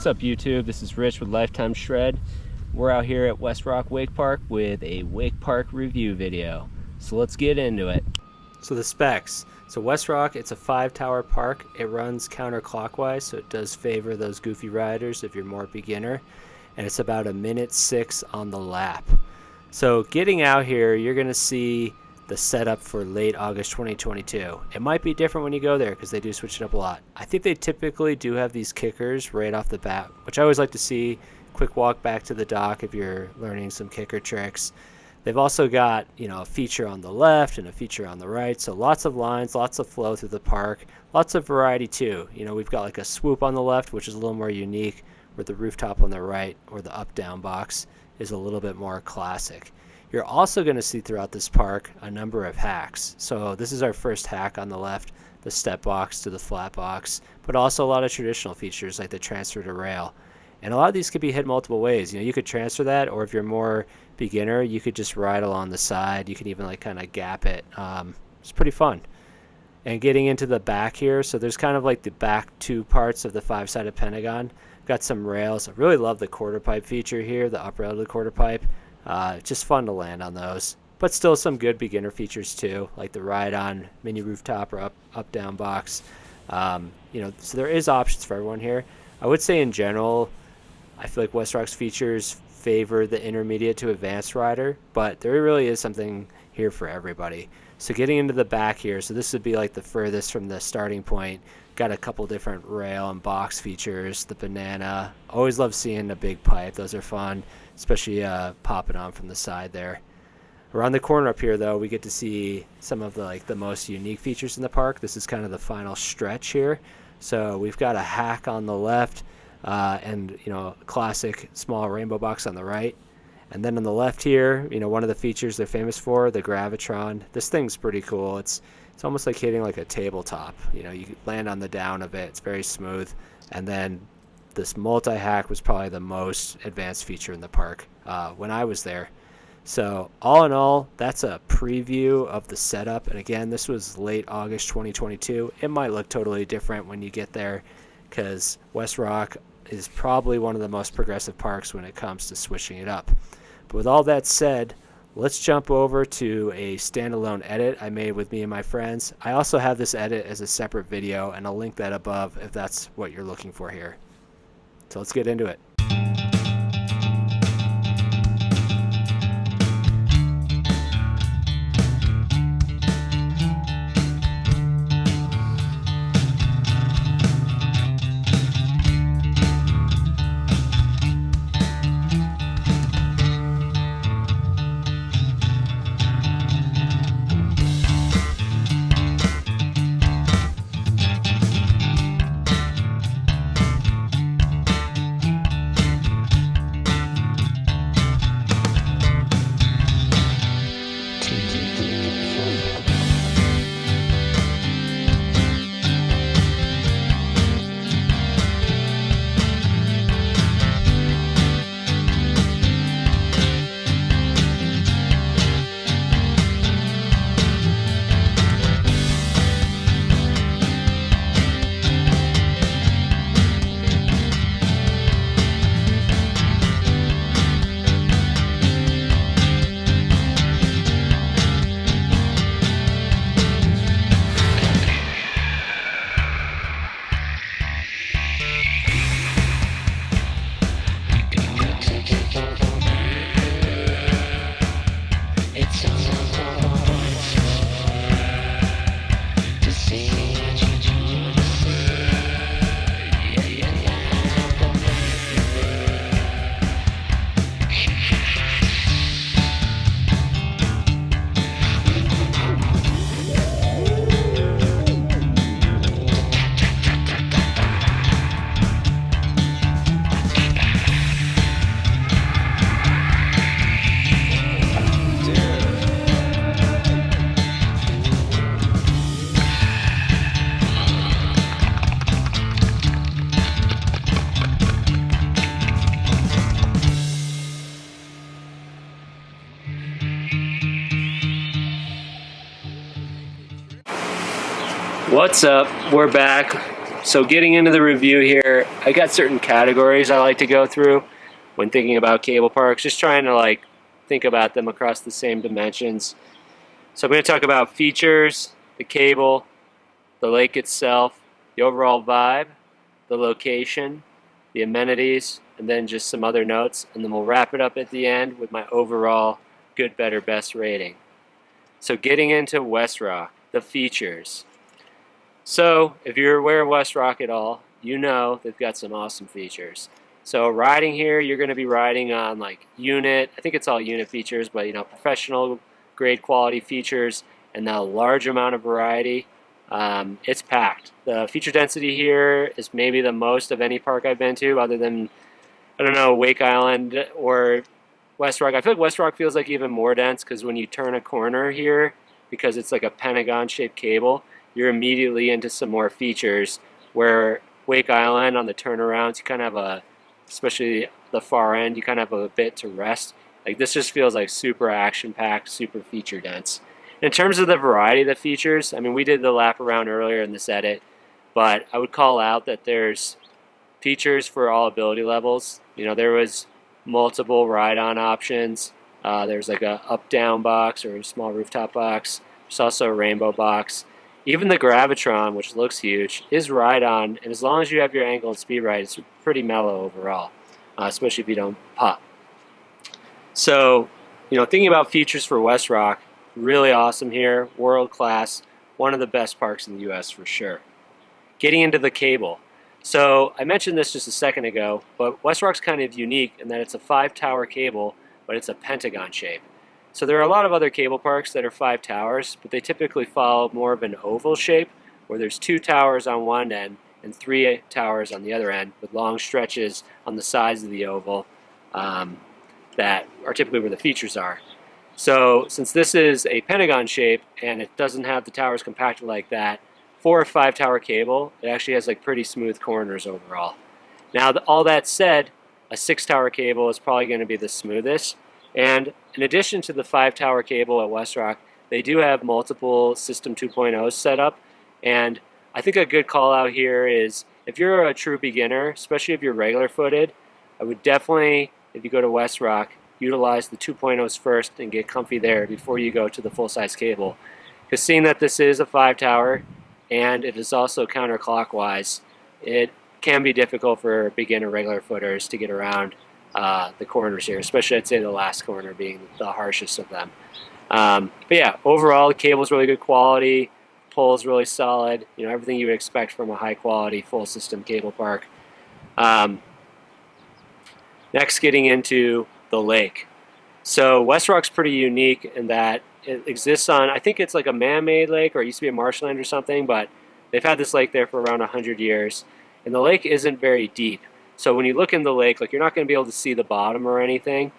up YouTube? This is Rich with Lifetime Shred. We're out here at Westrock Wakepark with a Wakepark review video. So let's get into it. So the specs. So Westrock, it's a 5-tower park. It runs counterclockwise, so it does favor those goofy riders if you're more beginner. And it's about 1:06 on the lap. So getting out here, you're going to see the setup for late August 2022. It might be different when you go there because they do switch it up a lot. I think they typically do have these kickers right off the bat, which I always like to see. Quick walk back to the dock if you're learning some kicker tricks. They've also got, a feature on the left and a feature on the right. So lots of lines, lots of flow through the park, lots of variety too. We've got like a swoop on the left, which is a little more unique, where the rooftop on the right or the up-down box is a little bit more classic. You're also going to see throughout this park a number of hacks. So this is our first hack on the left, the step box to the flat box, but also a lot of traditional features like the transfer to rail. And a lot of these could be hit multiple ways. You could transfer that, or if you're more beginner, you could just ride along the side. You can even kind of gap it. It's pretty fun. And getting into the back here, so there's kind of like the back two parts of the 5-sided pentagon. Got some rails. I really love the quarter pipe feature here, the up rail to the quarter pipe. Just fun to land on those, but still some good beginner features too, like the ride on mini rooftop or up down box. So there is options for everyone here. I would say in general, I feel like Westrock's features favor the intermediate to advanced rider, but there really is something here for everybody. So getting into the back here, so this would be like the furthest from the starting point. Got a couple different rail and box features. The banana, always love seeing a big pipe. Those are fun, especially popping on from the side there. Around the corner up here, though, we get to see some of the most unique features in the park. This is kind of the final stretch here. So we've got a hack on the left, and classic small rainbow box on the right. And then on the left here, one of the features they're famous for, the Gravitron. This thing's pretty cool. It's almost like hitting like a tabletop. You land on the down of it. It's very smooth. And then this multi-hack was probably the most advanced feature in the park when I was there. So all in all, that's a preview of the setup. And again, this was late August 2022. It might look totally different when you get there because Westrock is probably one of the most progressive parks when it comes to switching it up. But with all that said, let's jump over to a standalone edit I made with me and my friends. I also have this edit as a separate video, and I'll link that above if that's what you're looking for here. So let's get into it. What's up? We're back. So getting into the review here, I got certain categories I like to go through when thinking about cable parks, just trying to like think about them across the same dimensions. So I'm going to talk about features, the cable, the lake itself, the overall vibe, the location, the amenities, and then just some other notes, and then we'll wrap it up at the end with my overall good, better, best rating. So getting into Westrock, the features. So if you're aware of Westrock at all, you know they've got some awesome features. So riding here, you're going to be riding on like unit, I think it's all unit features, but you know, professional grade quality features and a large amount of variety. It's packed. The feature density here is maybe the most of any park I've been to, other than, I don't know, Wake Island or Westrock. I feel like Westrock feels like even more dense because when you turn a corner here, because it's like a pentagon-shaped cable, you're immediately into some more features, where Wake Island on the turnarounds, you kind of have a, especially the far end, you kind of have a bit to rest. Like this just feels like super action-packed, super feature-dense. In terms of the variety of the features, I mean, we did the lap around earlier in this edit, but I would call out that there's features for all ability levels. You know, there was multiple ride-on options. There's like a up-down box or a small rooftop box. There's also a rainbow box. Even the Gravitron, which looks huge, is ride-on, and as long as you have your angle and speed right, it's pretty mellow overall, especially if you don't pop. So, you know, thinking about features for Westrock, really awesome here, world class, one of the best parks in the US for sure. Getting into the cable. So I mentioned this just a second ago, but Westrock's kind of unique in that it's a 5-tower cable, but it's a pentagon shape. So there are a lot of other cable parks that are 5 towers, but they typically follow more of an oval shape, where there's 2 towers on one end and 3 towers on the other end, with long stretches on the sides of the oval that are typically where the features are. So since this is a pentagon shape and it doesn't have the towers compacted like that, for a 5-tower cable, it actually has like pretty smooth corners overall. Now, all that said, a 6-tower cable is probably going to be the smoothest. And in addition to the 5-tower cable at Westrock, they do have multiple System 2.0s set up. And I think a good call out here is if you're a true beginner, especially if you're regular footed, I would definitely, if you go to Westrock, utilize the 2.0s first and get comfy there before you go to the full-size cable. Because seeing that this is a 5-tower and it is also counterclockwise, it can be difficult for beginner regular footers to get around the corners here, especially I'd say the last corner being the harshest of them. But yeah, overall the cable's really good quality, pole's really solid, you know, everything you would expect from a high quality full system cable park. Next, getting into the lake. So Westrock's pretty unique in that it exists on, I think it's like a man-made lake, or it used to be a marshland or something, but they've had this lake there for around 100 years. And the lake isn't very deep. So when you look in the lake, like you're not going to be able to see the bottom or anything.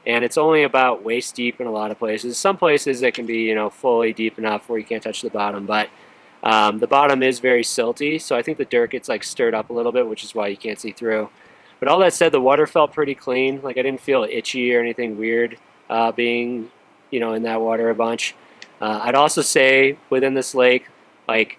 And it's only about waist deep in a lot of places. Some places it can be, you know, fully deep enough where you can't touch the bottom, but the bottom is very silty. So I think the dirt gets like stirred up a little bit, which is why you can't see through. But all that said, the water felt pretty clean. Like I didn't feel itchy or anything weird being, you know, in that water a bunch. I'd also say within this lake, like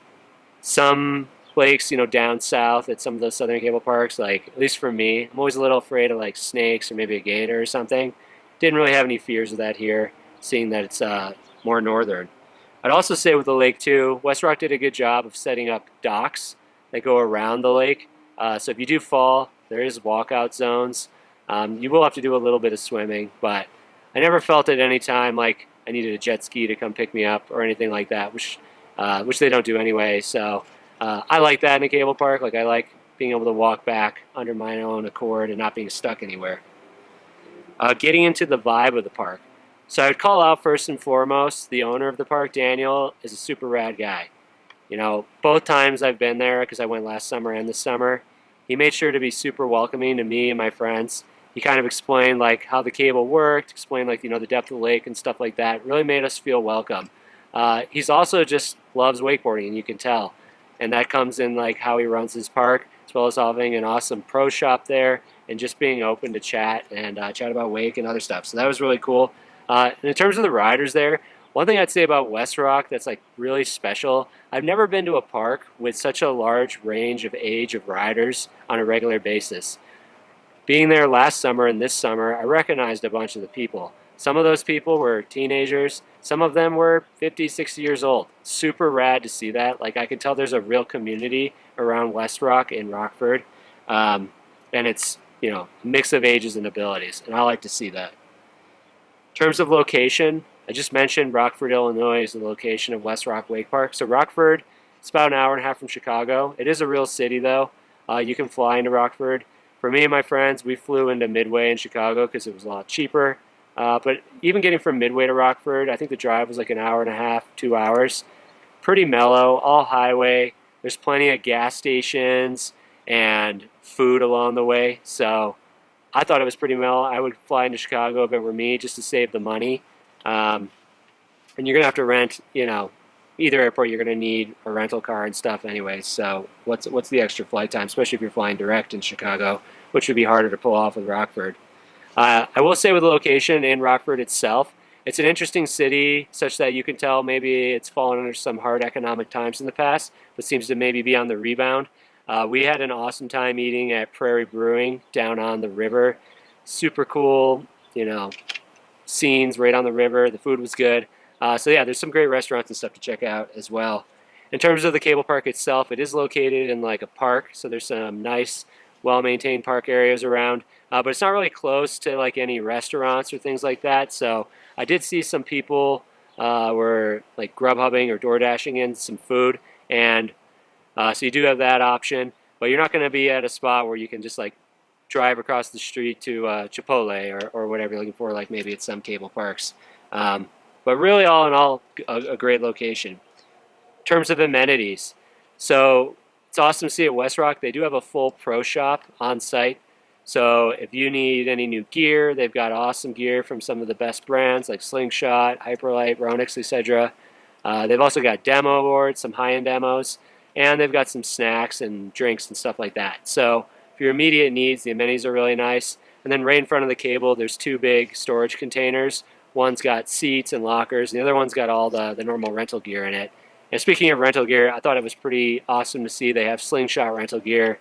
some lakes, you know, down south at some of the southern cable parks, like at least for me, I'm always a little afraid of like snakes or maybe a gator or something. Didn't really have any fears of that here, seeing that it's more northern. I'd also say with the lake too, Westrock did a good job of setting up docks that go around the lake. So if you do fall, there is walkout zones. You will have to do a little bit of swimming, but I never felt at any time like I needed a jet ski to come pick me up or anything like that, which they don't do anyway. So I like that in a cable park. Like I like being able to walk back under my own accord and not being stuck anywhere. Getting into the vibe of the park. So I would call out first and foremost, the owner of the park, Daniel, is a super rad guy. You know, both times I've been there, because I went last summer and this summer, he made sure to be super welcoming to me and my friends. He kind of explained like how the cable worked, explained like, you know, the depth of the lake and stuff like that. Really made us feel welcome. He's also just loves wakeboarding, and you can tell. And that comes in like how he runs his park, as well as having an awesome pro shop there and just being open to chat and chat about wake and other stuff. So that was really cool. And in terms of the riders there, One thing I'd say about Westrock that's like really special, I've never been to a park with such a large range of age of riders on a regular basis. Being there last summer and this summer, I recognized a bunch of the people. Some of those people were teenagers. Some of them were 50, 60 years old. Super rad to see that. Like, I can tell there's a real community around Westrock in Rockford. And it's, you know, a mix of ages and abilities. And I like to see that. In terms of location, I just mentioned Rockford, Illinois is the location of Westrock Wakepark. So Rockford, it's about an hour and a half from Chicago. It is a real city, though. You can fly into Rockford. For me and my friends, we flew into Midway in Chicago because it was a lot cheaper. But even getting from Midway to Rockford, I think the drive was like an hour and a half, 2 hours. Pretty mellow, all highway. There's plenty of gas stations and food along the way. So I thought it was pretty mellow. I would fly into Chicago if it were me just to save the money. And you're going to have to rent, you know, either airport you're going to need a rental car and stuff anyway. So what's the extra flight time, especially if you're flying direct in Chicago, which would be harder to pull off with Rockford. I will say with the location in Rockford itself, it's an interesting city such that you can tell maybe it's fallen under some hard economic times in the past, but seems to maybe be on the rebound. We had an awesome time eating at Prairie Brewing down on the river. Super cool, you know, scenes right on the river. The food was good. So yeah, there's some great restaurants and stuff to check out as well. In terms of the cable park itself, it is located in like a park, so there's some nice, well-maintained park areas around. But it's not really close to like any restaurants or things like that. So I did see some people were like Grubhubbing or DoorDashing in some food, and so you do have that option. But you're not going to be at a spot where you can just like drive across the street to Chipotle or whatever you're looking for, like maybe at some cable parks. But really, all in all, a great location. In terms of amenities, so it's awesome to see at Westrock. They do have a full pro shop on site. So if you need any new gear, they've got awesome gear from some of the best brands like Slingshot, Hyperlite, Ronix, etc. They've also got demo boards, some high-end demos, and they've got some snacks and drinks and stuff like that. So for your immediate needs, the amenities are really nice. And then right in front of the cable, there's two big storage containers. One's got seats and lockers, and the other one's got all the normal rental gear in it. And speaking of rental gear, I thought it was pretty awesome to see they have Slingshot rental gear,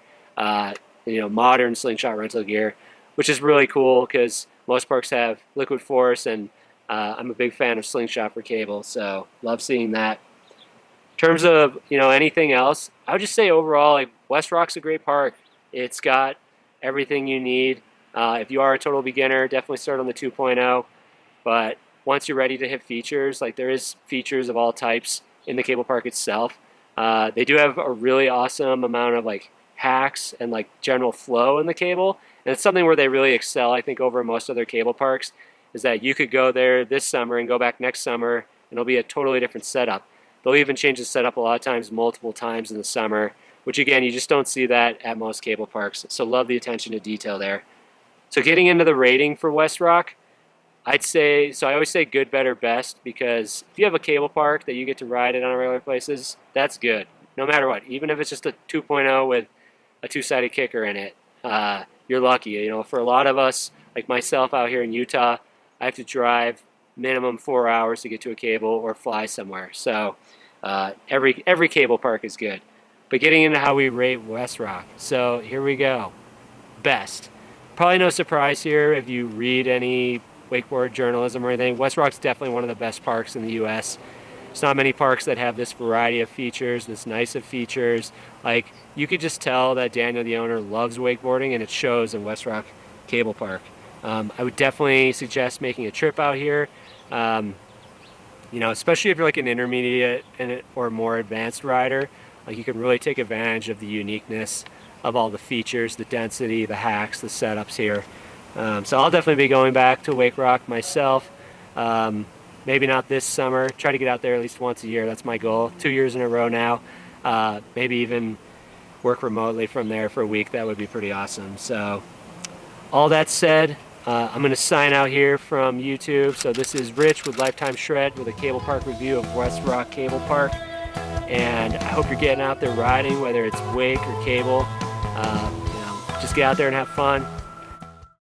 you know, modern Slingshot rental gear, which is really cool because most parks have Liquid Force, and I'm a big fan of Slingshot for cable, so love seeing that. In terms of, you know, anything else, I would just say overall, like, Westrock's a great park. It's got everything you need. If you are a total beginner, definitely start on the 2.0. But once you're ready to hit features, like there is features of all types in the cable park itself. They do have a really awesome amount of like hacks and like general flow in the cable. And it's something where they really excel, I think, over most other cable parks, is that you could go there this summer and go back next summer and it'll be a totally different setup. They'll even change the setup a lot of times, multiple times in the summer, which again, you just don't see that at most cable parks. So love the attention to detail there. So getting into the rating for Westrock, I'd say, so I always say good, better, best, because if you have a cable park that you get to ride it on regular places, that's good, no matter what. Even if it's just a 2.0 with a two-sided kicker in it, you're lucky. You know, for a lot of us, like myself out here in Utah, I have to drive minimum 4 hours to get to a cable or fly somewhere. So every cable park is good. But getting into how we rate Westrock, so here we go. Best. Probably no surprise here if you read any wakeboard journalism or anything. Westrock's definitely one of the best parks in the U.S. There's not many parks that have this variety of features, this nice of features. Like, you could just tell that Daniel, the owner, loves wakeboarding, and it shows in Westrock Cable Park. I would definitely suggest making a trip out here. You know, especially if you're like an intermediate or more advanced rider, like you can really take advantage of the uniqueness of all the features, the density, the hacks, the setups here. So I'll definitely be going back to Wake Rock myself. Maybe not this summer. Try to get out there at least once a year. That's my goal. 2 years in a row now. Maybe even work remotely from there for a week. That would be pretty awesome. So all that said, I'm going to sign out here from YouTube. So this is Rich with Lifetime Shred with a cable park review of Westrock Cable Park. And I hope you're getting out there riding, whether it's wake or cable. You know, just get out there and have fun.